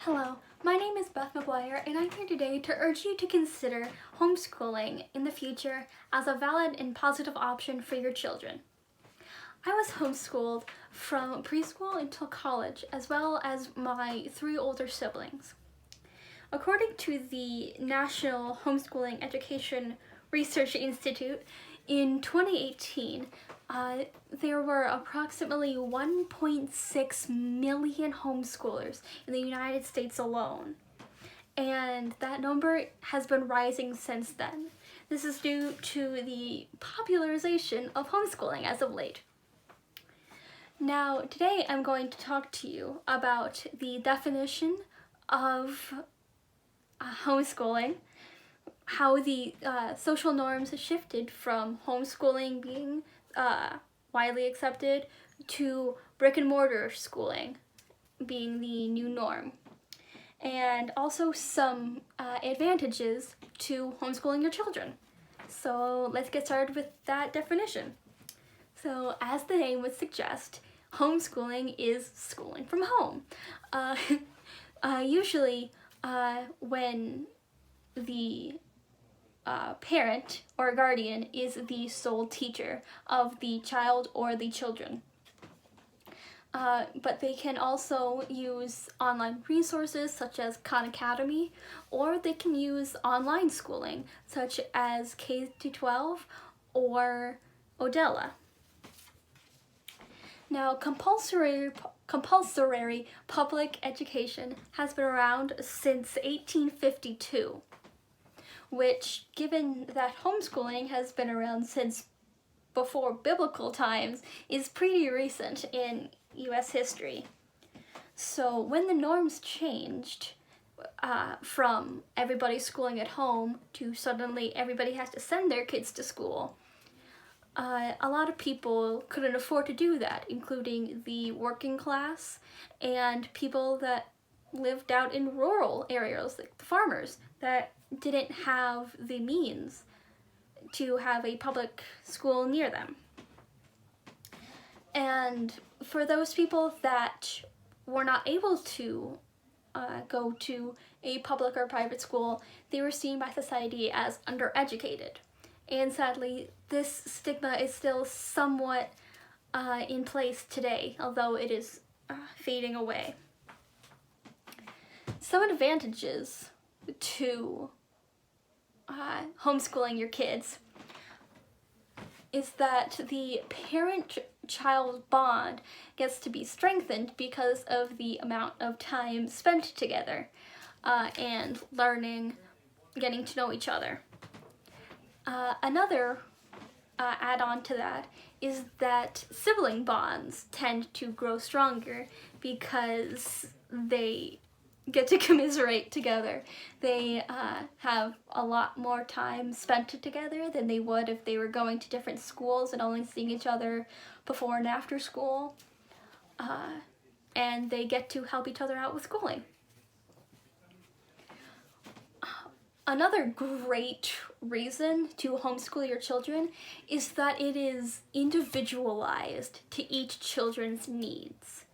Hello, my name is Beth McGuire, and I'm here today to urge you to consider homeschooling in the future as a valid and positive option for your children. I was homeschooled from preschool until college, as well as my 3 older siblings. According to the National Homeschooling Education Research Institute, in 2018, there were approximately 1.6 million homeschoolers in the United States alone. And that number has been rising since then. This is due to the popularization of homeschooling as of late. Now, today I'm going to talk to you about the definition of homeschooling, how the social norms shifted from homeschooling being widely accepted to brick and mortar schooling being the new norm, and also some advantages to homeschooling your children. So let's get started with that definition. So as the name would suggest, homeschooling is schooling from home. Usually when the parent or guardian is the sole teacher of the child or the children. But they can also use online resources such as Khan Academy, or they can use online schooling such as K-12 or Odella. Now, compulsory public education has been around since 1852. Which, given that homeschooling has been around since before biblical times, is pretty recent in US history. So when the norms changed from everybody schooling at home to suddenly everybody has to send their kids to school, a lot of people couldn't afford to do that, including the working class and people that lived out in rural areas, like the farmers, that didn't have the means to have a public school near them. And for those people that were not able to go to a public or private school, they were seen by society as undereducated. And sadly, this stigma is still somewhat in place today, although it is fading away. Some advantages to homeschooling your kids is that the parent-child bond gets to be strengthened because of the amount of time spent together and learning, getting to know each other. Another add-on to that is that sibling bonds tend to grow stronger because they get to commiserate together. They have a lot more time spent together than they would if they were going to different schools and only seeing each other before and after school. And they get to help each other out with schooling. Another great reason to homeschool your children is that it is individualized to each children's needs.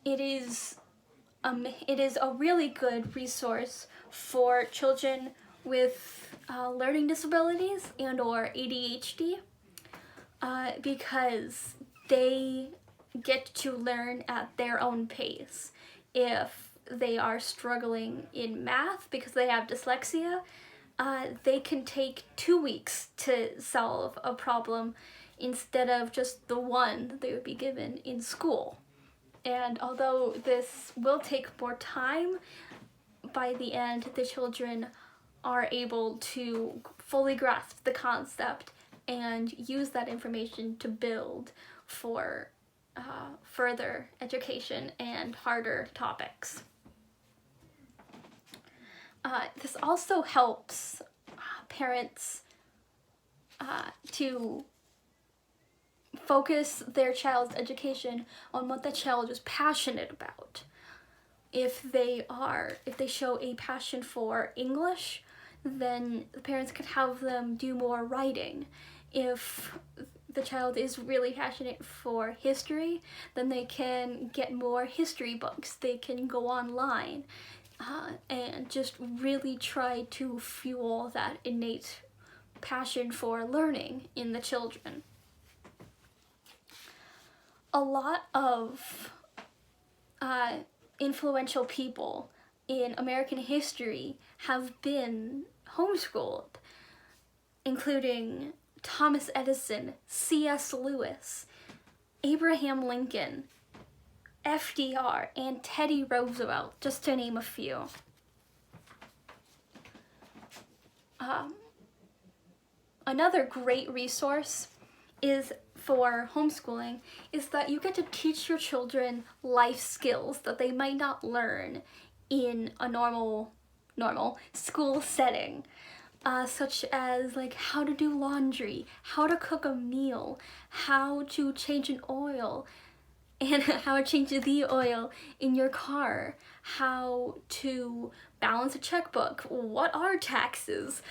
It is a really good resource for children with learning disabilities and or ADHD because they get to learn at their own pace. If they are struggling in math because they have dyslexia, they can take 2 weeks to solve a problem instead of just the one that they would be given in school. And although this will take more time, by the end the children are able to fully grasp the concept and use that information to build for further education and harder topics. This also helps parents to focus their child's education on what the child is passionate about. If they show a passion for English, then the parents could have them do more writing. If the child is really passionate for history, then they can get more history books. They can go online and just really try to fuel that innate passion for learning in the children. A lot of influential people in American history have been homeschooled, including Thomas Edison, C.S. Lewis, Abraham Lincoln, FDR, and Teddy Roosevelt, just to name a few. Another great resource for homeschooling is that you get to teach your children life skills that they might not learn in a normal school setting, such as like how to do laundry, how to cook a meal, how to change an oil, and how to change the oil in your car, how to balance a checkbook, what are taxes.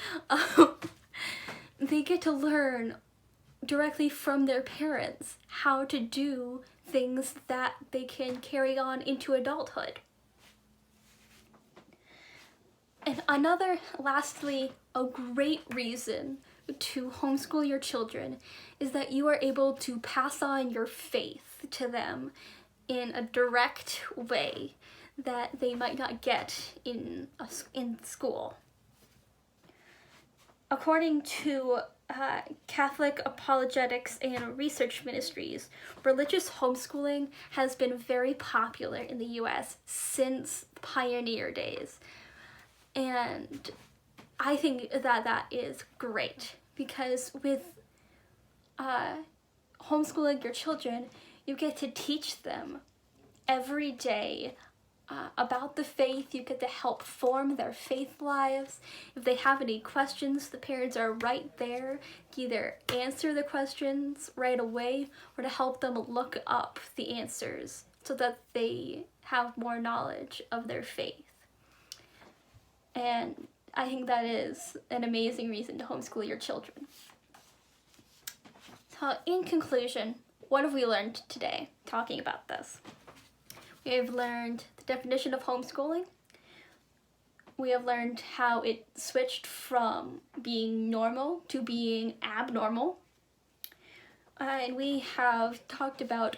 They get to learn directly from their parents how to do things that they can carry on into adulthood. And lastly, a great reason to homeschool your children is that you are able to pass on your faith to them in a direct way that they might not get in school. According to Catholic Apologetics and Research Ministries, religious homeschooling has been very popular in the U.S. since pioneer days. And I think that is great, because with homeschooling your children, you get to teach them every day about the faith. You get to help form their faith lives. If they have any questions, the parents are right there to either answer the questions right away or to help them look up the answers so that they have more knowledge of their faith. And I think that is an amazing reason to homeschool your children. So in conclusion, what have we learned today talking about this? We have learned the definition of homeschooling. We have learned how it switched from being normal to being abnormal. And we have talked about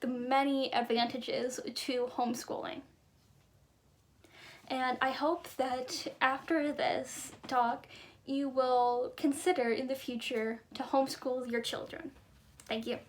the many advantages to homeschooling. And I hope that after this talk, you will consider in the future to homeschool your children. Thank you.